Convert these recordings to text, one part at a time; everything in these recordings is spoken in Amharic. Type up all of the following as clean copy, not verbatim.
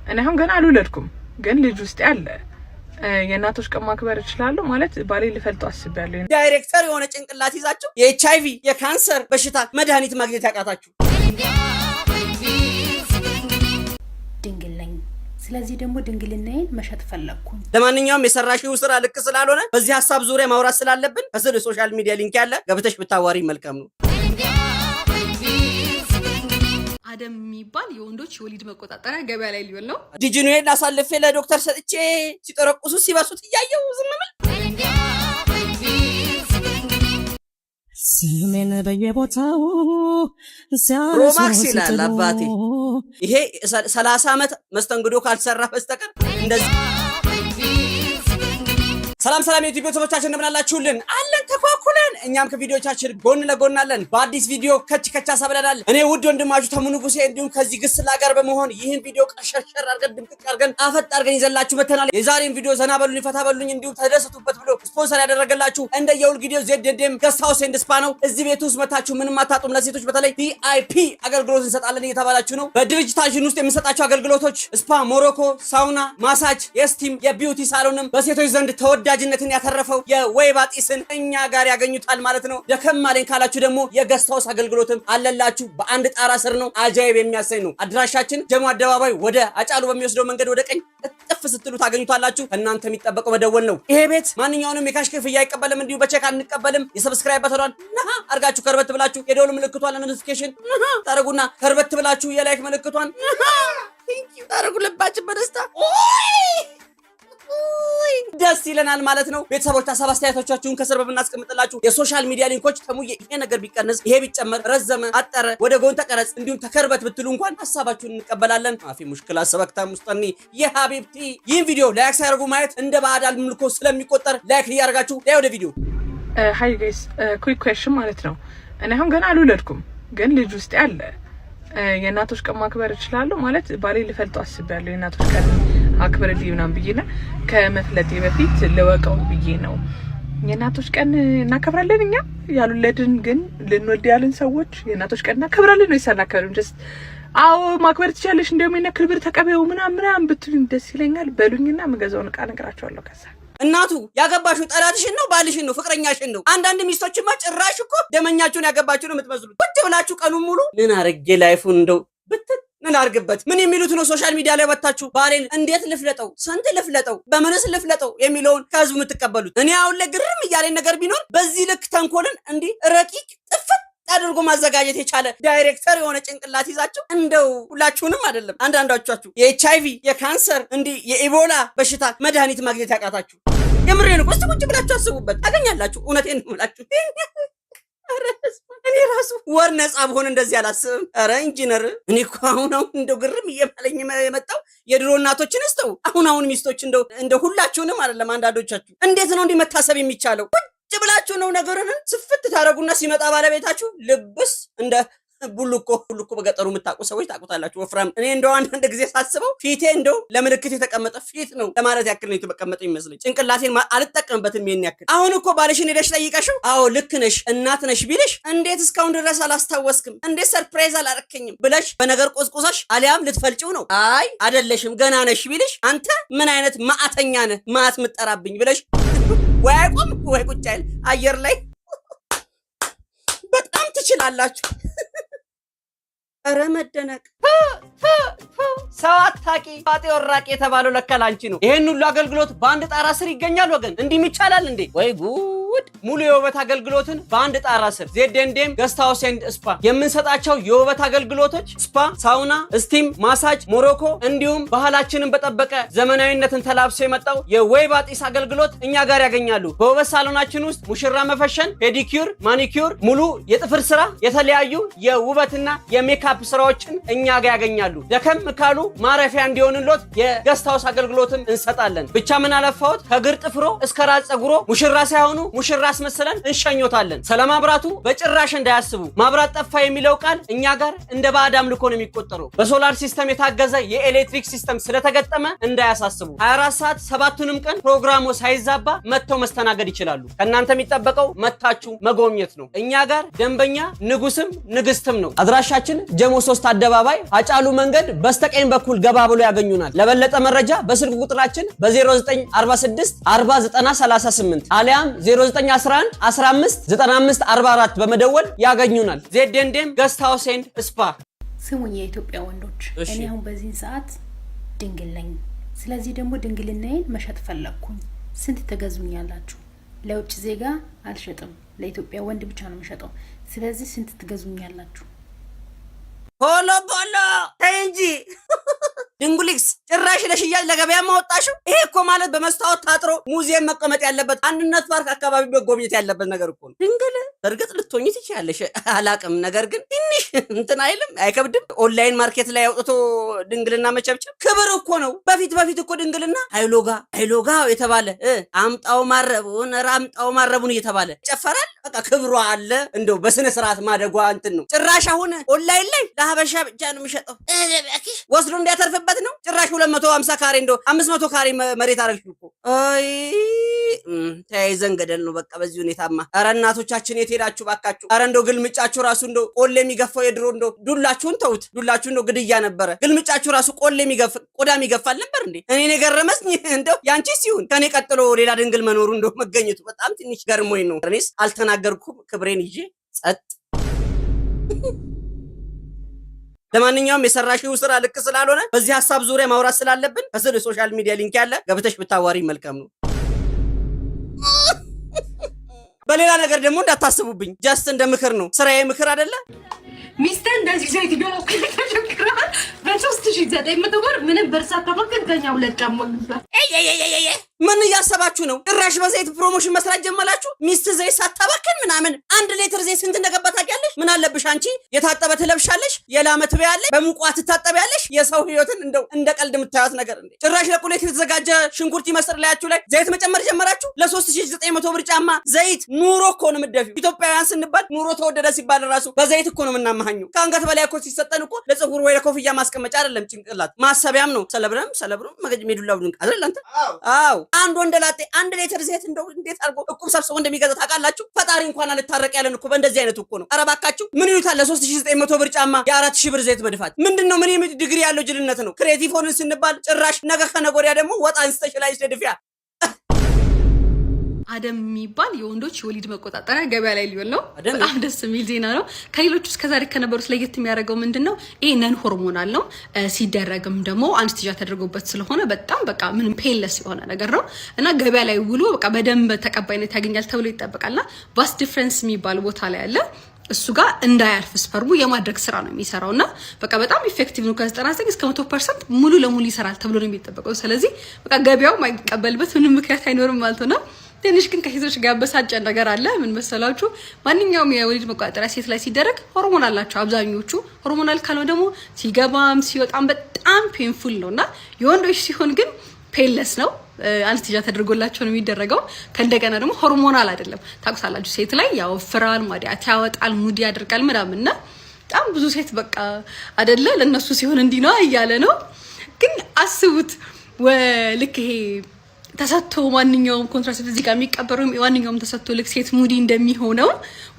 እኔ አሁን ገና አልወለድኩም ግን ልጅ ውስጥ ያለ የእናቶች ቀን ማክበር እችላለሁ ማለት ባሌ ልፈልጠው አስቤያለሁ። ዳይሬክተር የሆነ ጭንቅላት ይዛችሁ የኤችአይቪ የካንሰር በሽታ መድኃኒት ማግኘት ያቃታችሁ ድንግል ነኝ። ስለዚህ ደግሞ ድንግልናዬን መሸጥ ፈለኩኝ። ለማንኛውም የሰራሽው ስራ ልክ ስላልሆነ በዚህ ሐሳብ ዙሪያ ማውራት ስላለብን ከስር ሶሻል ሚዲያ ሊንክ ያለ ገብተሽ ብታዋሪ መልካም ነው። አደም የሚባል የወንዶች የወሊድ መቆጣጠሪያ ገበያ ላይ ሊሆን ነው። ዲጂኑን አሳልፌ ለዶክተር ሰጥቼ ሲጠረቁሱ ሲባሱት እያየው ዝም ብል ስሜን በየቦታው ሮማክስ ይላል አባቴ። ይሄ 30 ዓመት መስተንግዶ ካልሰራ በስተቀር እንደዚህ ሰላም የዩቲዩብ ቤተሰቦቻችን እንደምን አላችሁልን? አለን ተኳኩለን እኛም ከቪዲዮቻችን ጎን ለጎን አለን። በአዲስ ቪዲዮ ከቻ ሰብለናል። እኔ ውድ ወንድማችሁ ተሙኑጉሴ እንዲሁም ከዚህ ግስላ ጋር በመሆን ይህን ቪዲዮ ቀሸሸር አርገን ድምቅ አርገን አፈጥ አርገን ይዘላችሁ መተናል። የዛሬን ቪዲዮ ዘና በሉኝ ፈታ በሉኝ እንዲሁም ተደሰቱበት ብሎ ስፖንሰር ያደረገላችሁ እንደ የውል ቪዲዮ ZDM ገስት ሃውስ ኤንድ ስፓ ነው። እዚህ ቤት ውስጥ መታችሁ ምንም አታጡም። ለሴቶች በተለይ VIP አገልግሎት እንሰጣለን እየተባላችሁ ነው። በድርጅታችን ውስጥ የምንሰጣቸው አገልግሎቶች ስፓ፣ ሞሮኮ፣ ሳውና፣ ማሳጅ፣ የስቲም የቢዩቲ ሳሎንም በሴቶች ዘንድ ተወዳጅነትን ያተረፈው የወይባ ጢስን እኛ ጋር ያገኙታል ማለት ነው። ደከም አለኝ ካላችሁ ደግሞ የገስት ሃውስ አገልግሎትም አለላችሁ። በአንድ ጣራ ስር ነው። አጃይብ የሚያሰኝ ነው። አድራሻችን ጀሞ አደባባይ ወደ አጫሉ በሚወስደው መንገድ ወደ ቀኝ ጥፍ ስትሉ ታገኙታላችሁ። እናንተ የሚጠበቀው መደወል ነው። ይሄ ቤት ማንኛውንም የካሽ ክፍያ አይቀበልም፣ እንዲሁ በቼክ አንቀበልም። የሰብስክራይብ በተኗን አርጋችሁ ከርበት ብላችሁ የደወል ምልክቷን ኖቲፊኬሽን ታረጉና ከርበት ብላችሁ የላይክ ምልክቷን ታረጉ። ልባችን በደስታ ደስ ይለናል ማለት ነው። ቤተሰቦች ሐሳብ አስተያየቶቻችሁን ከስር በመናስቀምጥላችሁ የሶሻል ሚዲያ ሊንኮች ተሙዬ ይሄ ነገር ቢቀነስ ይሄ ቢጨመር ረዘመ አጠረ ወደ ጎን ተቀረጽ እንዲሁም ተከርበት ብትሉ እንኳን ሐሳባችሁን እንቀበላለን። አፊ ሙሽክላ ሰበክታ ሙስጠኒ የሐቢብቲ ይህን ቪዲዮ ላይክ ሳይረጉ ማየት እንደ ባዳል ምልኮ ስለሚቆጠር ላይክ ያርጋችሁ። ወደ ቪዲዮ ሃይ ጋይስ ኩዊክ ኩዌስችን ማለት ነው። እኔ አሁን ገና አልወለድኩም ግን ልጅ ውስጥ ያለ የእናቶች ቀን ማክበር እችላለሁ ማለት ባሌ ልፈልጠው አስቤያለሁ። የእናቶች ቀን አክብርልኝ ምናምን ብዬና ከመፍለጤ በፊት ልወቀው ብዬ ነው። የእናቶች ቀን እናከብራለን እኛ ያሉለድን ግን ልንወልድ ያልን ሰዎች የእናቶች ቀን እናከብራለን ነው ይሰናከሩን ጀስት አዎ ማክበር ትችያለሽ እንደውም የነ ክብር ተቀበዩ ምናምን ብትሉኝ ደስ ይለኛል። በሉኝና መገዛውን ዕቃ ነግራቸዋለሁ። ከዛ እናቱ ያገባሽው ጠላትሽን ነው ባልሽን ነው ፍቅረኛሽን ነው። አንዳንድ ሚስቶችማ ጭራሽ እኮ ደመኛችሁን ያገባችሁ ነው የምትመስሉት። ቁጭ ብላችሁ ቀኑን ሙሉ ምን አርጌ ላይፉን እንደው ብትል ምን አርግበት ምን የሚሉት ነው ሶሻል ሚዲያ ላይ ወጣችሁ ባሌን እንዴት ልፍለጠው ስንት ልፍለጠው በምንስ ልፍለጠው የሚለውን ከህዝቡ የምትቀበሉት። እኔ አሁን ለግርም እያለኝ ነገር ቢኖር በዚህ ልክ ተንኮልን እንዲህ ረቂቅ ጥፍት አድርጎ ማዘጋጀት የቻለ ዳይሬክተር የሆነ ጭንቅላት ይዛችሁ እንደው ሁላችሁንም አይደለም አንዳንዶቻችሁ የኤችአይቪ የካንሰር እንዲህ የኢቦላ በሽታ መድኃኒት ማግኘት ያቃታችሁ የምሬን ነው። እስቲ ቁጭ ብላችሁ አስቡበት ታገኛላችሁ። እውነቴን ነው የምላችሁ። እኔ ራሱ ወር ነፃ ብሆን እንደዚህ አላስብም። ኧረ ኢንጂነር እኔ እኮ አሁን እንደው ግርም እየማለኝ የመጣው የድሮ እናቶችን እስተው አሁን ሚስቶች እንደው ሁላችሁንም አይደለም አንዳንዶቻችሁ እንዴት ነው እንዲህ መታሰብ የሚቻለው? ቁጭ ብላችሁ ነው ነገርን ስፍት ታረጉና ሲመጣ ባለቤታችሁ ልብስ እንደ ቡልኮ በገጠሩ የምታውቁ ሰዎች ታውቁታላችሁ። ወፍራም እኔ እንደው አንዳንድ ጊዜ ሳስበው ፊቴ እንደው ለምልክት የተቀመጠ ፊት ነው ለማለት ያክል ነው የተቀመጠው ይመስለኝ። ጭንቅላቴን አልጠቀምበትም ይሄን ያክል። አሁን እኮ ባልሽን ሄደሽ ጠይቀሽው አዎ ልክ ነሽ እናት ነሽ ቢልሽ እንዴት እስካሁን ድረስ አላስታወስክም እንዴት ሰርፕራይዝ አላረከኝም ብለሽ በነገር ቆስቆሳሽ አሊያም ልትፈልጪው ነው። አይ አይደለሽም ገና ነሽ ቢልሽ አንተ ምን አይነት ማዕተኛ ነህ ማዕት ምጠራብኝ ብለሽ ወይ ቆም ወይ ቁጭ አይል አየር ላይ በጣም ትችላላችሁ። ኧረ መደነቅ ሰው አታቂ ፋጤ ወራቂ የተባለው ለካ ላንቺ ነው። ይሄን ሁሉ አገልግሎት በአንድ ጣራ ስር ይገኛል ወገን። እንዲህ ይቻላል እንዴ? ወይ ጉድ! ሙሉ የውበት አገልግሎትን በአንድ ጣራ ስር ZDM ገስት ሃውስ ኤንድ ስፓ የምንሰጣቸው የውበት አገልግሎቶች ስፓ፣ ሳውና፣ ስቲም፣ ማሳጅ፣ ሞሮኮ እንዲሁም ባህላችንን በጠበቀ ዘመናዊነትን ተላብሶ የመጣው የወይባ ጢስ አገልግሎት እኛ ጋር ያገኛሉ። በውበት ሳሎናችን ውስጥ ሙሽራ መፈሸን፣ ፔዲኪዩር፣ ማኒኪዩር፣ ሙሉ የጥፍር ስራ፣ የተለያዩ የውበትና የሜካፕ ስራዎችን እኛ ጋር ያገኛሉ። ደከም ካሉ ማረፊያ እንዲሆንሎት የገስት ሃውስ አገልግሎትን እንሰጣለን። ብቻ ምን አለፋዎት ከግር ጥፍሮ እስከ ራስ ጸጉሮ ሙሽራ ሳይሆኑ ሙሽራ አስመስለን እንሸኞታለን። ስለማብራቱ በጭራሽ እንዳያስቡ። ማብራት ጠፋ የሚለው ቃል እኛ ጋር እንደ ባዕድ አምልኮ ነው የሚቆጠረው። በሶላር ሲስተም የታገዘ የኤሌክትሪክ ሲስተም ስለተገጠመ እንዳያሳስቡ። 24 ሰዓት 7ቱንም ቀን ፕሮግራሙ ሳይዛባ መጥተው መስተናገድ ይችላሉ። ከእናንተ የሚጠበቀው መታችሁ መጎብኘት ነው። እኛ ጋር ደንበኛ ንጉስም ንግስትም ነው። አድራሻችን ጀሞ 3 አደባባይ አጫሉ መንገድ በስተቀኝ በኩል ገባ ብሎ ያገኙናል። ለበለጠ መረጃ በስልክ ቁጥራችን በ0946 409038 አሊያም 0911 15 95 44 በመደወል ያገኙናል። ዜድንዴም ገስት ሃውስ ኤንድ ስፓ። ስሙኝ የኢትዮጵያ ወንዶች፣ እኔ አሁን በዚህ ሰዓት ድንግል ነኝ። ስለዚህ ደግሞ ድንግልናዬን መሸጥ ፈለኩኝ። ስንት ትገዙኛላችሁ? ለውጭ ዜጋ አልሸጥም፣ ለኢትዮጵያ ወንድ ብቻ ነው የምሸጠው። ስለዚህ ስንት ትገዙኛላችሁ? ሆሎ ቦሎ ተይ እንጂ ድንጉሊክስ ጭራሽ ለሽያጭ ለገበያ ማወጣሽው። ይሄ እኮ ማለት በመስታወት ታጥሮ ሙዚየም መቀመጥ ያለበት አንድነት ፓርክ አካባቢ መጎብኘት ያለበት ነገር እኮ ነው። ድንግል በእርግጥ ልትሆኚ ትችያለሽ፣ አላቅም። ነገር ግን ትንሽ እንትን አይልም? አይከብድም? ኦንላይን ማርኬት ላይ አውጥቶ ድንግልና መቸብቸብ ክብር እኮ ነው። በፊት እኮ ድንግልና አይሎጋ የተባለ አምጣው ማረቡን እየተባለ ጨፈራል። በቃ ክብሯ አለ። እንደው በስነ ስርዓት ማደጓ እንትን ነው። ጭራሽ አሁን ኦንላይን ላይ ለሀበሻ ብቻ ነው የሚሸጠው። ወስዶ እንዲያተርፍበት ነው። ጭራሽ 250 ካሬ እንደው 500 ካሬ መሬት አረግሽ እኮ። አይ ተያይዘን ገደል ነው በቃ በዚህ ሁኔታማ። ኧረ እናቶቻችን የት ሄዳችሁ ባካችሁ? ኧረ እንደው ግልምጫችሁ ራሱ እንደው ቆሌ የሚገፋው የድሮ እንደው ዱላችሁን ተውት። ዱላችሁ እንደው ግድያ ነበረ። ግልምጫችሁ ራሱ ቆሌ የሚገፍ ቆዳ የሚገፋል ነበር እንዴ? እኔ ገረመኝ። እንደው ያንቺ ሲሆን ከኔ ቀጥሎ ሌላ ድንግል መኖሩ እንደው መገኘቱ በጣም ትንሽ ገርሞኝ ነው። እኔስ አልተናገርኩም፣ ክብሬን ይዤ ጸጥ። ለማንኛውም የሰራሽው ስራ ልክ ስላልሆነ በዚህ ሐሳብ ዙሪያ ማውራት ስላለብን ከስር ሶሻል ሚዲያ ሊንክ ያለ ገብተሽ ብታዋሪ መልካም ነው። በሌላ ነገር ደግሞ እንዳታስቡብኝ፣ ጀስት እንደ ምክር ነው። ስራዬ ምክር አይደለ? ሚስት እንደዚህ ዘይት ቢሆን ተቸግረሃል። በ3900 ብር ምንም ብር ሳታባክን ከኛ 2 ጫማ ገዛ። ምን እያሰባችሁ ነው? ጭራሽ በዘይት ፕሮሞሽን መስራት ጀመላችሁ። ሚስት ዘይት ሳታባክን ምናምን። 1 ሊትር ዘይት ስንት እንደገባ ታውቂያለሽ? ምን አለብሽ አንቺ? የታጠበ ትለብሻለሽ፣ የላመ ትበያለሽ፣ በሙቋ ትታጠቢያለሽ። የሰው ህይወትን እንደው እንደ ቀልድ የምታዩት ነገር እንዴ! ጭራሽ ለቁሌት የተዘጋጀ ሽንኩርት ይመስል ላያችሁ ላይ ዘይት መጨመር ጀመራችሁ። ለ3900 ብር ጫማ ዘይት ኑሮ እኮ ነው የምትደፊው። ኢትዮጵያውያን ስንባል ኑሮ ተወደደ ሲባል ራሱ በዘይት እኮ ነው የምናማኘው። ከአንገት በላይ እኮ ሲሰጠን እኮ ለፀጉር ወይ ለኮፍያ ማስቀመጫ አይደለም፣ ጭንቅላት ማሰቢያም ነው። ሰለብረም መገጅ ሜዱላው ድንቅ አይደል አንተ? አዎ አንድ ወንደላጤ 1 ሊትር ዘይት እንደው እንዴት አድርጎ እቁብ ሰብስቦ እንደሚገዛ ታውቃላችሁ? ፈጣሪ እንኳን አልታረቅ ያለን እኮ በእንደዚህ አይነት እኮ ነው። ኧረ እባካችሁ ምን ይሉታል? ለ3900 ብር ጫማ የ4000 ብር ዘይት መድፋት ምንድነው? ምን ዲግሪ ያለው ጅልነት ነው? ክሬቲቭ ሆነን ስንባል ጭራሽ ነገ ከነገ ወዲያ ደግሞ ወጣ ስፔሻላይዝድ ድፊያ። አደም የሚባል የወንዶች የወሊድ መቆጣጠሪያ ገበያ ላይ ሊሆን ነው። በጣም ደስ የሚል ዜና ነው። ከሌሎቹ እስከዛሬ ከነበሩት ለየት የሚያደርገው ምንድነው? ይሄ ነን ሆርሞናል ነው። ሲደረግም ደግሞ አንስቲጃ ተደርጎበት ስለሆነ በጣም በቃ ምንም ፔንለስ የሆነ ነገር ነው እና ገበያ ላይ ውሎ በቃ በደንብ ተቀባይነት ያገኛል ተብሎ ይጠበቃልና ቫስ ዲፍረንስ የሚባል ቦታ ላይ አለ። እሱ ጋር እንዳያርፍ ስፐርሙ የማድረግ ስራ ነው የሚሰራውና በቃ በጣም ኢፌክቲቭ ነው። ከ99 እስከ 100% ሙሉ ለሙሉ ይሰራል ተብሎ ነው የሚጠበቀው። ስለዚህ በቃ ገበያው ማይቀበልበት ምንም ምክንያት አይኖርም ማለት ነው። ትንሽ ግን ከሴቶች ጋር በሳጨ ነገር አለ። ምን መሰላችሁ? ማንኛውም የወሊድ መቆጣጠሪያ ሴት ላይ ሲደረግ ሆርሞን አላቸው አብዛኞቹ። ሆርሞናል ካልሆነ ደግሞ ሲገባም ሲወጣም በጣም ፔንፉል ነውና የወንዶች ሲሆን ግን ፔንለስ ነው። አንስቲጃ ተደርጎላቸው ነው የሚደረገው። ከእንደገና ደግሞ ሆርሞናል አይደለም። ታውቁታላችሁ፣ ሴት ላይ ያወፍራል፣ ማዲያት ያወጣል፣ ሙዲ ያደርጋል ምናምንና በጣም ብዙ ሴት በቃ አይደለ ለነሱ ሲሆን እንዲህ ነው እያለ ነው። ግን አስቡት ልክ ይሄ ተሰጥቶ ማንኛውም ኮንትራሴፕቲቭ እዚህ ጋር የሚቀበሩ ማንኛውም ተሰጥቶ ልክ ሴት ሙዲ እንደሚሆነው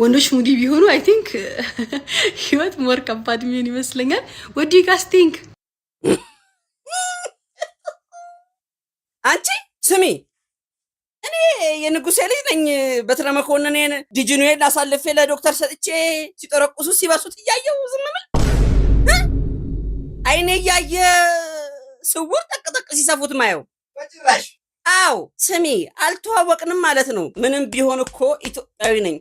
ወንዶች ሙዲ ቢሆኑ አይ ቲንክ ህይወት ሞር ከባድ የሚሆን ይመስለኛል። what do you guys think? አንቺ ስሚ፣ እኔ የንጉሴ ልጅ ነኝ። በትረ መኮንኔን ዲጂኑን አሳልፌ ለዶክተር ሰጥቼ ሲጠረቁሱ ሲበሱት እያየው ዝም ብል አይኔ እያየ ስውር ጠቅጠቅ ሲሰፉት ማየው በጭራሽ። አው ስሚ፣ አልተዋወቅንም ማለት ነው። ምንም ቢሆን እኮ ኢትዮጵያዊ ነኝ።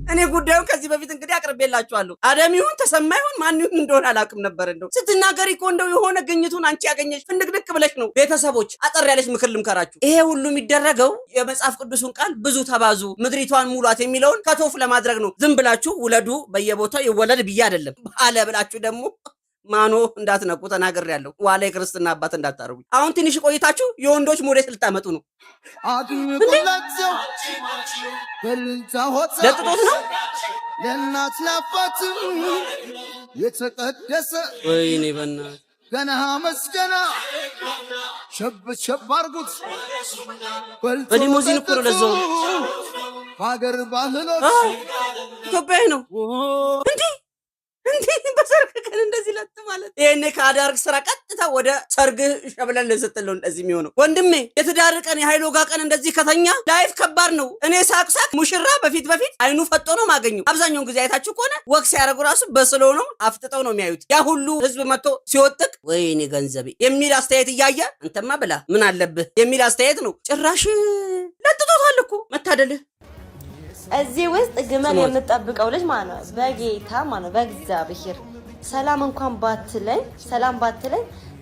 እኔ ጉዳዩን ከዚህ በፊት እንግዲህ አቅርቤላችኋለሁ። አደም ይሁን ተሰማ ይሁን ማን ይሁን እንደሆነ አላውቅም ነበር። እንደው ስትናገሪ እኮ እንደው የሆነ ግኝቱን አንቺ ያገኘሽ ፍንድቅድቅ ብለሽ ነው። ቤተሰቦች አጠር ያለሽ ምክር ልምከራችሁ። ይሄ ሁሉ የሚደረገው የመጽሐፍ ቅዱሱን ቃል ብዙ ተባዙ ምድሪቷን ሙሏት የሚለውን ከቶፍ ለማድረግ ነው። ዝም ብላችሁ ውለዱ በየቦታው ይወለድ ብዬ አይደለም። አለ ብላችሁ ደግሞ ማኖ እንዳትነቁ ተናግሬያለሁ። ዋላ የክርስትና አባት እንዳታረጉ። አሁን ትንሽ ቆይታችሁ የወንዶች ሞዴል ልታመጡ ነው። ለጥጦት ነው ለእናት ለአባት የተቀደሰ ወይኔ በእናትህ ገና መስገና ሸብ አርጉት በሊሙዚን እኮ ነው ለዛው ሀገር ባህሎች ኢትዮጵያዊ ነው እንዴ በሰርግ ቀን እንደዚህ ለጥ ማለት ይሄኔ ከአዳር ስራ ቀጥታ ወደ ሰርግ ሸብለን ለዘተለው እንደዚህ የሚሆነው ወንድሜ የትዳር ቀን የሃይሎ ጋ ቀን እንደዚህ ከተኛ ላይፍ ከባድ ነው። እኔ ሳቅሳቅ ሙሽራ በፊት አይኑ ፈጦ ነው ማገኘው። አብዛኛውን ጊዜ አይታችሁ ከሆነ ወክስ ያደረጉ ራሱ በስለው ነው አፍጥጠው ነው የሚያዩት። ያ ሁሉ ህዝብ መጥቶ ሲወጥቅ ወይኔ ገንዘቤ የሚል አስተያየት እያየ አንተማ ብላ ምን አለብህ የሚል አስተያየት ነው። ጭራሽ ለጥጦታል እኮ መታደልህ። እዚህ ውስጥ ግመል የምጠብቀው ልጅ ማለት ነው በጌታ ማለት ነው በእግዚአብሔር ሰላም እንኳን ባትለኝ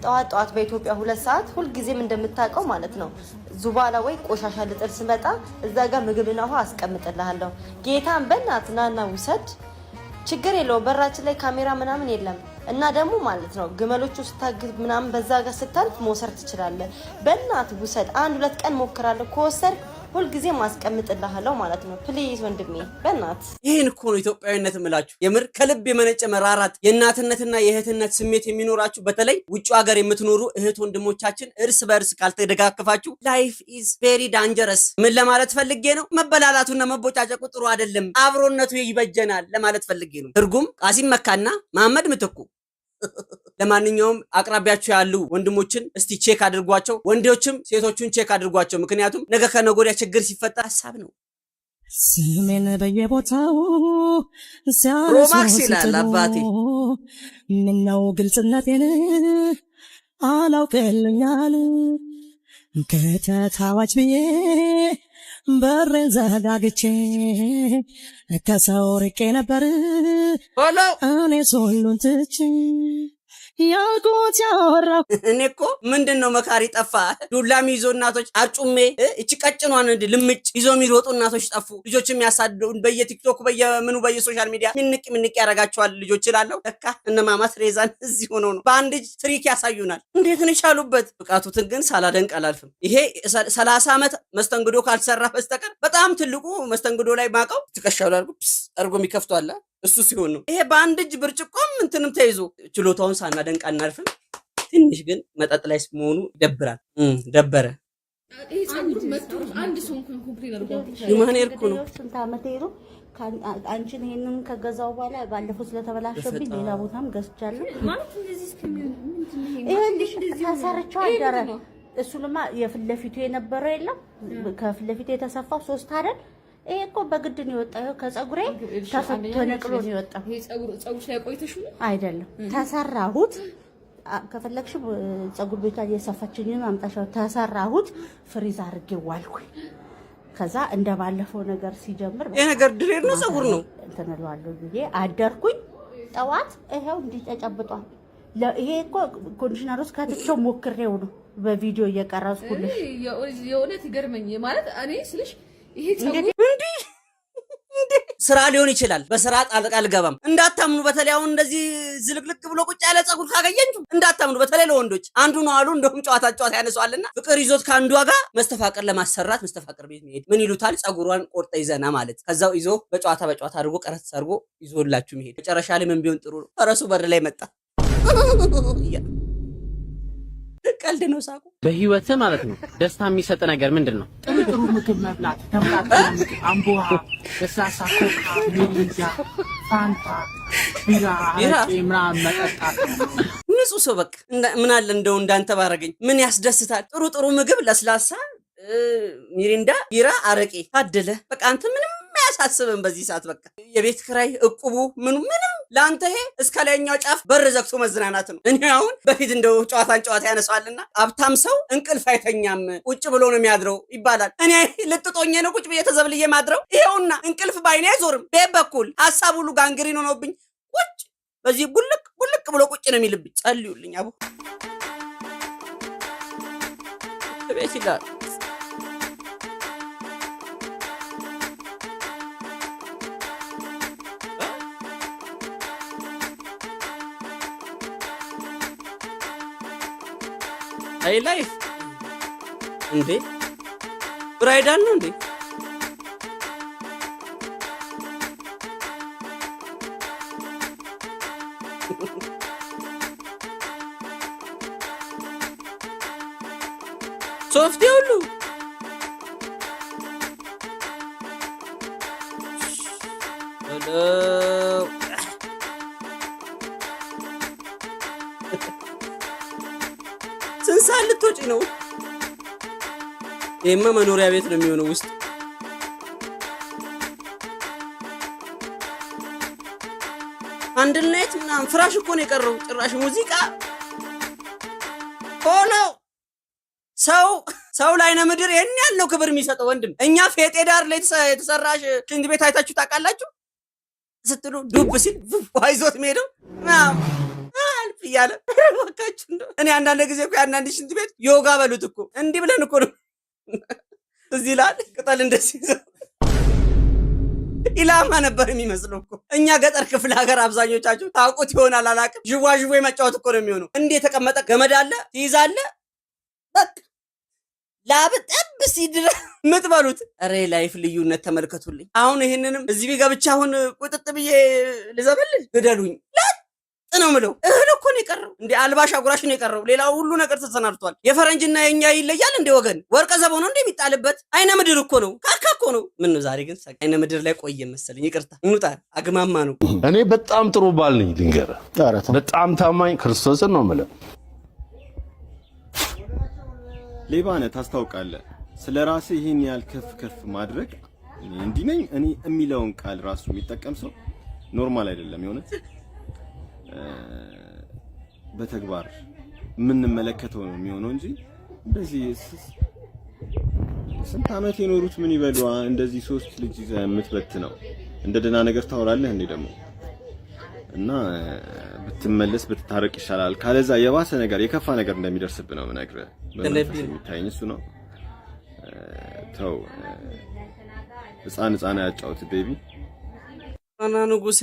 ጠዋት በኢትዮጵያ 2 ሰዓት ሁሉ ጊዜም እንደምታውቀው ማለት ነው ዙባላ ወይ ቆሻሻ ልጥል ስመጣ እዛ ጋር ምግብና ውሃ አስቀምጥልሃለሁ። ጌታን በእናትህ ናና ውሰድ፣ ችግር የለውም። በራችን ላይ ካሜራ ምናምን የለም እና ደግሞ ማለት ነው ግመሎቹ ስታግዝ ምናምን በዛ ጋር ስታልፍ መውሰድ ትችላለህ። በእናትህ ውሰድ። 1-2 ቀን ሞክራለሁ ከወሰድክ ሁሉ ጊዜ ማስቀምጥልሃለሁ ማለት ነው። ፕሊዝ ወንድሜ በእናት ይሄን እኮ ነው ኢትዮጵያዊነት እምላችሁ። የምር ከልብ የመነጨ መራራት የእናትነትና የእህትነት ስሜት የሚኖራችሁ በተለይ ውጭ ሀገር የምትኖሩ እህት ወንድሞቻችን እርስ በእርስ ካልተደጋገፋችሁ ላይፍ ኢዝ ቬሪ ዳንጀረስ። ምን ለማለት ፈልጌ ነው? መበላላቱና መቦጫጨቁ ጥሩ አይደለም። አብሮነቱ ይበጀናል ለማለት ፈልጌ ነው። ትርጉም ቃሲም መካና መሐመድ ምትኩ። ለማንኛውም አቅራቢያችሁ ያሉ ወንድሞችን እስቲ ቼክ አድርጓቸው፣ ወንዶችም ሴቶቹን ቼክ አድርጓቸው። ምክንያቱም ነገ ከነገ ወዲያ ችግር ሲፈጠር ሐሳብ ነው። ስሜን በየቦታው ሮማክስ ይላል አባቴ። ምነው ግልጽነቴን አላውቅልኛል ከተታዋች ብዬ በሬን ዘጋግቼ ከሰው ርቄ ነበር እኔ ሁሉን ትቼ ያልኩት ያወራው። እኔ እኮ ምንድነው መካሪ ጠፋ። ዱላም ይዞ እናቶች አርጩሜ እቺ ቀጭኗን ልምጭ ይዞ የሚሮጡ እናቶች ጠፉ። ልጆችም የሚያሳድዱ በየቲክቶክ በየምኑ በየሶሻል ሚዲያ ምንቅ ያረጋቸዋል ልጆች ይላለው። ለካ እነማማ ትሬዛን እዚህ ሆነው ነው በአንድ ትሪክ ያሳዩናል። እንዴት ነው የቻሉበት? ብቃቱትን ግን ሳላደንቅ አላልፍም። ይሄ 30 ዓመት መስተንግዶ ካልሰራ በስተቀር በጣም ትልቁ መስተንግዶ ላይ ማቀው ትከሻው ላይ አርጎ የሚከፍቷል እሱ ሲሆን ነው። ይሄ በአንድ እጅ ብርጭቆም እንትንም ተይዞ ችሎታውን ሳናደንቅ አናልፍም። ትንሽ ግን መጠጥ ላይ መሆኑ ይደብራል። ደበረ ይሄ ጸጉር መጥቶ አንድ ሰው እንኳን ኮምፕሊት አድርጓል። ይማን እርኩ ነው ስንት ዓመቴ ነው አንቺን ይሄንን ከገዛው በኋላ ባለፈው ስለተበላሸብኝ ሌላ ቦታም ገዝቻለሁ ማለት እንደዚህ እስከሚሆን ምንድነው ይሄ ልጅ ታሰርቻው አደረ። እሱንማ የፊት ለፊቱ የነበረው የለም ከፊት ለፊቱ የተሰፋው 3 አይደል? ይሄ እኮ በግድ ነው የወጣው። ከጸጉሬ ተነቅሎ ነው የወጣው። ይሄ ጸጉር ላይ ቆይተሽ ነው አይደለም ተሰራሁት። ከፈለግሽ ጸጉር ቤቷ እየሰፋችኝ አምጣሻው ተሰራሁት። ፍሪዝ አድርጌ ዋልኩኝ። ከዛ እንደባለፈው ነገር ሲጀምር ይሄ ነገር ድሬር ነው ጸጉር ነው እንተነለዋለሁ ብዬ አደርኩኝ። ጠዋት ይሄው እንዲተጨብጧል። ይሄ እኮ ኮንዲሽነር ውስጥ ከተቸው ሞክሬው ነው በቪዲዮ እየቀረጽኩልሽ። የእውነት ይገርመኝ ማለት እኔ ስልሽ ይሄ ጸጉር ስራ ሊሆን ይችላል። በስራ ጣልቃ አልገባም እንዳታምኑ። በተለይ አሁን እንደዚህ ዝልቅልቅ ብሎ ቁጭ ያለ ጸጉር ካገኘችሁ እንዳታምኑ። በተለይ ለወንዶች አንዱ ነው አሉ እንደውም ጨዋታ ያነሳዋልና ፍቅር ይዞት ከአንዷ ጋር መስተፋቅር ለማሰራት መስተፋቅር ቤት መሄድ ምን ይሉታል? ጸጉሯን ቆርጠ ይዘና ማለት ከዛው ይዞ በጨዋታ አድርጎ ቀረት ሰርጎ ይዞላችሁ መሄድ። መጨረሻ ላይ ምን ቢሆን ጥሩ ነው? ፈረሱ በር ላይ መጣ። ቀልድ ነው ሳቁ። በህይወት ማለት ነው ደስታ የሚሰጥ ነገር ምንድነው? ጥሩ ምግብ መብላት፣ ተምራታ፣ አምቦሃ፣ ለስላሳ፣ ኮካ፣ ሚሪንዳ፣ ፋንታ፣ ቢራ፣ አረቄ ምናምን መጠጣት። ንጹህ ሰው በቃ ምን አለ እንደው እንዳንተ ባረገኝ። ምን ያስደስታል? ጥሩ ምግብ፣ ለስላሳ፣ ሚሪንዳ፣ ቢራ፣ አረቄ ታደለ። በቃ አንተ ምንም አያሳስብም በዚህ ሰዓት። በቃ የቤት ክራይ እቁቡ ምንም ላንተ ይሄ እስከ ላይኛው ጫፍ በር ዘግቶ መዝናናት ነው። እኔ አሁን በፊት እንደው ጨዋታ ያነሳዋልና ሀብታም ሰው እንቅልፍ አይተኛም ቁጭ ብሎ ነው የሚያድረው ይባላል። እኔ ልጥጦኝ ነው ቁጭ ብዬ ተዘብልዬ ማድረው። ይሄውና እንቅልፍ ባይኔ አይዞርም። ቤት በኩል ሐሳብ ሁሉ ጋንግሪን ሆኖብኝ ቁጭ በዚህ ቡልቅ ብሎ ቁጭ ነው የሚልብኝ። ጸልዩልኝ አቡ ቤት ይላል። አይ ላይፍ እንዴ ብራይዳል ነው እንዴ? ሶፍት ሁሉ ስንት ሰዓት ልትወጪ ነው? ይሄማ መኖሪያ ቤት ነው የሚሆነው ውስጥ። አንድ ናይት ምናምን ፍራሽ እኮ ነው የቀረው። ጭራሽ ሙዚቃ ሆኖ ሰው ላይነ ምድር ይሄን ያለው ክብር የሚሰጠው ወንድም። እኛ ፌጤ ዳር ላይ የተሰራሽ ሽንት ቤት አይታችሁ ታውቃላችሁ? ስትሉ ዱብ ሲል ዋይዞት ሄደው አልፍ እያለ ወካችሁ እንደው እኔ አንዳንድ ጊዜ እኮ አንዳንድ ሽንት ቤት ዮጋ በሉት እኮ እንዲህ ብለን እኮ ነው እዚህ ላይ ቅጠል እንደዚህ ኢላማ ነበር የሚመስለው እኮ። እኛ ገጠር ክፍለ ሀገር አብዛኞቻችሁ ታውቁት ይሆናል አላውቅም። ዥዋዥዌ መጫወት እኮ ነው የሚሆነው። እንዴ የተቀመጠ ገመድ አለ ትይዛለህ፣ በቃ ላብጠብ ሲድረ ምትበሉት። ሬ ላይፍ ልዩነት ተመልከቱልኝ። አሁን ይሄንንም እዚህ ቢገብቻ አሁን ቁጥጥ ብዬ ልዘበልል ግደሉኝ ለጥ ነው ምለው። እህል እኮ ነው የቀረው እንዴ አልባሽ አጉራሽ ነው የቀረው። ሌላው ሁሉ ነገር ተሰናድቷል። የፈረንጅና የኛ ይለያል እንዴ ወገን? ወርቀ ዘቦ ነው እንዴ የሚጣልበት? አይነ ምድር እኮ ነው ካካ እኮ ነው። ምን ነው ዛሬ ግን አይነ ምድር ላይ ቆየ መሰለኝ። ይቅርታ እንውጣ። አግማማ ነው። እኔ በጣም ጥሩ ባል ነኝ ልንገርህ። በጣም ታማኝ ክርስቶስን ነው የምልህ። ሌባ ነህ ታስታውቃለህ። ስለ ራስህ ይሄን ያህል ከፍ ማድረግ እንዲህ ነኝ እኔ የሚለውን ቃል ራሱ የሚጠቀም ሰው ኖርማል አይደለም። የሆነ በተግባር የምንመለከተው ነው የሚሆነው እንጂ እንደዚህ ስንት ዓመት የኖሩት ምን ይበሉ እንደዚህ 3 ልጅ ይዘህ የምትበት ነው እንደ ደህና ነገር ታወራለህ እንዴ ደግሞ? እና ብትመለስ ብትታረቅ ይሻላል። ካለዛ የባሰ ነገር የከፋ ነገር እንደሚደርስብህ ነው የምነግርህ። የሚታየኝ እሱ ነው። ተው ህፃን ያጫውት ቤቢ አና ንጉሴ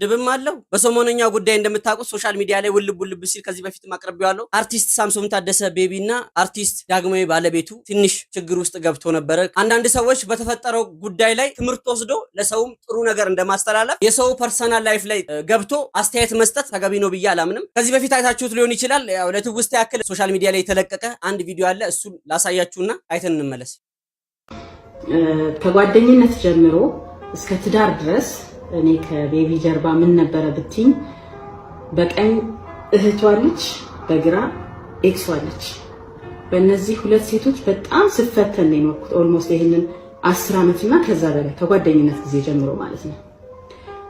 ድብም አለው። በሰሞነኛ ጉዳይ እንደምታውቁት ሶሻል ሚዲያ ላይ ውልብ ሲል ከዚህ በፊት ማቅረቢያለሁ። አርቲስት ሳምሶን ታደሰ ቤቢና አርቲስት ዳግማዊ ባለቤቱ ትንሽ ችግር ውስጥ ገብቶ ነበር። አንዳንድ ሰዎች በተፈጠረው ጉዳይ ላይ ትምህርት ወስዶ ለሰውም ጥሩ ነገር እንደማስተላለፍ የሰው ፐርሰናል ላይፍ ላይ ገብቶ አስተያየት መስጠት ተገቢ ነው ብዬ አላምንም። ከዚህ በፊት አይታችሁት ሊሆን ይችላል። ያው ለትውስታ ያክል ሶሻል ሚዲያ ላይ የተለቀቀ አንድ ቪዲዮ አለ። እሱን ላሳያችሁና አይተን እንመለስ። ከጓደኝነት ጀምሮ እስከ ትዳር ድረስ እኔ ከቤቢ ጀርባ ምን ነበረ ብትኝ፣ በቀኝ እህቷ ልጅ፣ በግራ ኤክሷ ልጅ። በእነዚህ ሁለት ሴቶች በጣም ስፈተን ነው የኖርኩት። ኦልሞስት ይሄንን 10 ዓመትና ከዛ በላይ ከጓደኝነት ጊዜ ጀምሮ ማለት ነው።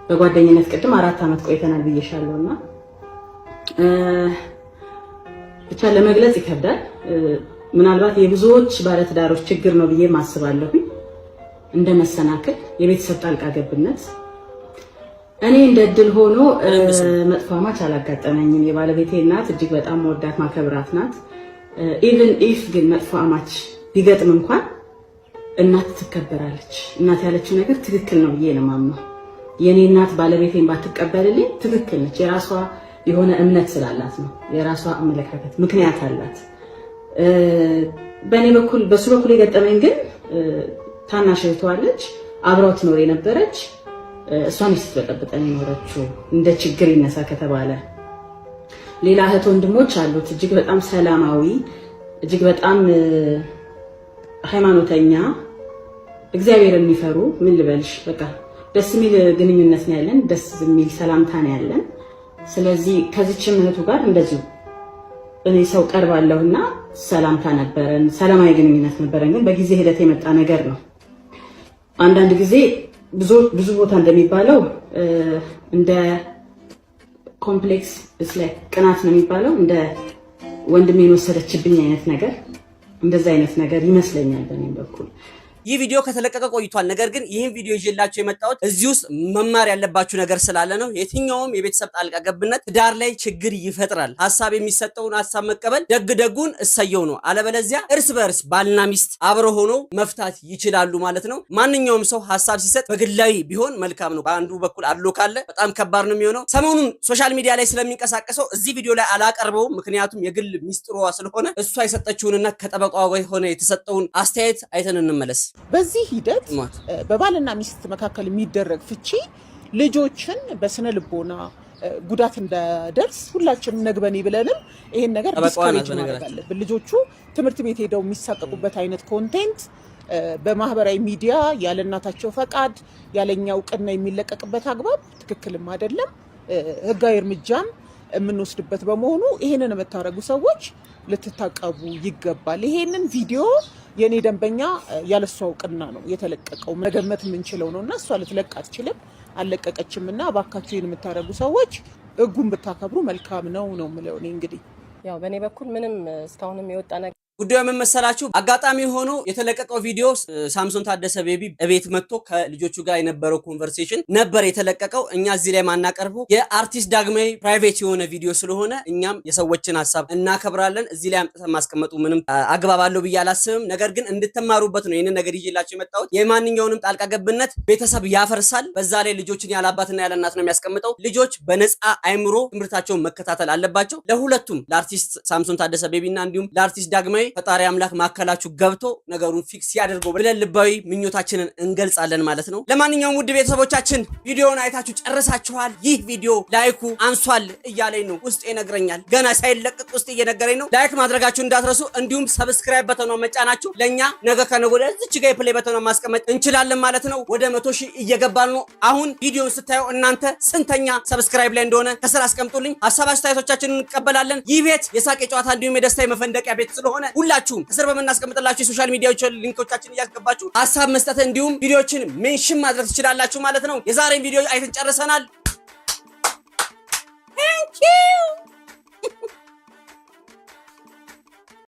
በጓደኝነት ቅድም 4 ዓመት ቆይተናል ብዬሻለሁና ብቻ ለመግለጽ ይከብዳል። ምናልባት የብዙዎች ባለትዳሮች ችግር ነው ብዬ ማስባለሁ። እንደ መሰናክል የቤተሰብ ጣልቃ ገብነት። እኔ እንደ እድል ሆኖ መጥፎ አማች አላጋጠመኝም። የባለቤቴ እናት እጅግ በጣም መወዳት ማከብራት ናት። ኢቭን ኢፍ ግን መጥፎ አማች ቢገጥም እንኳን እናት ትከበራለች። እናት ያለችው ነገር ትክክል ነው ብዬ ነው የማምነው። የኔ እናት ባለቤቴን ባትቀበልልኝ ትክክል ነች። የራሷ የሆነ እምነት ስላላት ነው። የራሷ አመለካከት ምክንያት አላት። በእኔ በኩል በሱ በኩል የገጠመኝ ግን ታናሽ እህቷ አለች፣ አብራው ትኖር የነበረች እሷን ስትበጠብጠን የኖረችው እንደ ችግር ይነሳ ከተባለ። ሌላ እህት ወንድሞች አሉት፣ እጅግ በጣም ሰላማዊ፣ እጅግ በጣም ሃይማኖተኛ፣ እግዚአብሔር የሚፈሩ ምን ልበልሽ፣ በቃ ደስ የሚል ግንኙነት ነው ያለን፣ ደስ የሚል ሰላምታ ነው ያለን። ስለዚህ ከዚችም እህቱ ጋር እንደዚሁ እኔ ሰው ቀርባለሁና ሰላምታ ነበረን፣ ሰላማዊ ግንኙነት ነበረን። ግን በጊዜ ሂደት የመጣ ነገር ነው። አንዳንድ ጊዜ ብዙ ቦታ እንደሚባለው እንደ ኮምፕሌክስ ላይ ቅናት ነው የሚባለው፣ እንደ ወንድሜን ወሰደችብኝ አይነት ነገር፣ እንደዛ አይነት ነገር ይመስለኛል በእኔ በኩል። ይህ ቪዲዮ ከተለቀቀ ቆይቷል። ነገር ግን ይህን ቪዲዮ ይዤላችሁ የመጣሁት እዚህ ውስጥ መማር ያለባችሁ ነገር ስላለ ነው። የትኛውም የቤተሰብ ጣልቃ ገብነት ትዳር ላይ ችግር ይፈጥራል። ሐሳብ የሚሰጠውን ሐሳብ መቀበል ደጉን እሰየው ነው። አለበለዚያ እርስ በርስ ባልና ሚስት አብረው ሆነው መፍታት ይችላሉ ማለት ነው። ማንኛውም ሰው ሐሳብ ሲሰጥ በግላዊ ቢሆን መልካም ነው። በአንዱ በኩል አድሎ ካለ በጣም ከባድ ነው የሚሆነው። ሰሞኑን ሶሻል ሚዲያ ላይ ስለሚንቀሳቀሰው እዚህ ቪዲዮ ላይ አላቀርበውም፣ ምክንያቱም የግል ሚስጥሯ ስለሆነ እሷ የሰጠችውንና ከጠበቃዋ ሆነ የተሰጠውን አስተያየት አይተን እንመለስ። በዚህ ሂደት በባልና ሚስት መካከል የሚደረግ ፍቺ ልጆችን በስነ ልቦና ጉዳት እንዳደርስ ሁላችንም ነግበኔ ብለንም ይሄን ነገር ዲስከሬጅ ማድረግ አለብን። ልጆቹ ትምህርት ቤት ሄደው የሚሳቀቁበት አይነት ኮንቴንት በማህበራዊ ሚዲያ ያለ እናታቸው ፈቃድ ያለኛ እውቅና የሚለቀቅበት አግባብ ትክክልም አይደለም። ህጋዊ እርምጃም የምንወስድበት በመሆኑ ይሄንን የምታረጉ ሰዎች ልትታቀቡ ይገባል። ይሄንን ቪዲዮ የኔ ደንበኛ ያለሷ እውቅና ነው የተለቀቀው፣ መገመት የምንችለው ነውና እሷ ልትለቅ አትችልም፣ አለቀቀችምና አባካችሁ ይሄን የምታረጉ ሰዎች ህጉን ብታከብሩ መልካም ነው የምለው። እኔ እንግዲህ ያው በእኔ በኩል ምንም እስካሁንም የወጣ ነገር ጉዳዩ ምን መሰላችሁ? አጋጣሚ ሆኖ የተለቀቀው ቪዲዮ ሳምሶን ታደሰ ቤቢ እቤት መጥቶ ከልጆቹ ጋር የነበረው ኮንቨርሴሽን ነበር የተለቀቀው። እኛ እዚህ ላይ ማናቀርበው የአርቲስት ዳግማዊ ፕራይቬት የሆነ ቪዲዮ ስለሆነ እኛም የሰዎችን ሐሳብ እናከብራለን። እዚህ ላይ አምጥተን ማስቀመጡ ምንም አግባብ አለው ብዬ አላስብም። ነገር ግን እንድትማሩበት ነው ይሄንን ነገር ይዤላችሁ የመጣሁት። የማንኛውንም ጣልቃ ገብነት ቤተሰብ ያፈርሳል። በዛ ላይ ልጆችን ያለ አባትና ያለ እናት ነው የሚያስቀምጠው። ልጆች በነፃ አይምሮ ትምህርታቸውን መከታተል አለባቸው። ለሁለቱም ለአርቲስት ሳምሶን ታደሰ ቤቢና እንዲሁም ለአርቲስት ዳግማዊ ፈጣሪ አምላክ ማከላችሁ ገብቶ ነገሩን ፊክስ ያደርገው ብለን ልባዊ ምኞታችንን እንገልጻለን ማለት ነው። ለማንኛውም ውድ ቤተሰቦቻችን ቪዲዮውን አይታችሁ ጨርሳችኋል። ይህ ቪዲዮ ላይኩ አንሷል እያለኝ ነው፣ ውስጤ ይነግረኛል። ገና ሳይለቀቅ ውስጤ እየነገረኝ ነው። ላይክ ማድረጋችሁ እንዳትረሱ፣ እንዲሁም ሰብስክራይብ በተኗ መጫናችሁ ለኛ ነገ ከነገ ወዲያ እዚች ጋር የፕሌይ በተኗ ማስቀመጥ እንችላለን ማለት ነው። ወደ 100,000 እየገባን ነው። አሁን ቪዲዮውን ስታዩ እናንተ ስንተኛ ሰብስክራይብ ላይ እንደሆነ ከስር አስቀምጡልኝ። ሐሳብ አስተያየቶቻችንን እንቀበላለን። ይህ ቤት የሳቅ የጨዋታ እንዲሁም የደስታ የመፈንደቂያ ቤት ስለሆነ ሁላችሁም ከስር በመናስቀምጥላችሁ የሶሻል ሚዲያዎች ሊንኮቻችን እያስገባችሁ ሐሳብ መስጠት እንዲሁም ቪዲዮዎችን ሜንሽን ማድረግ ትችላላችሁ ማለት ነው። የዛሬን ቪዲዮ አይተን ጨርሰናል።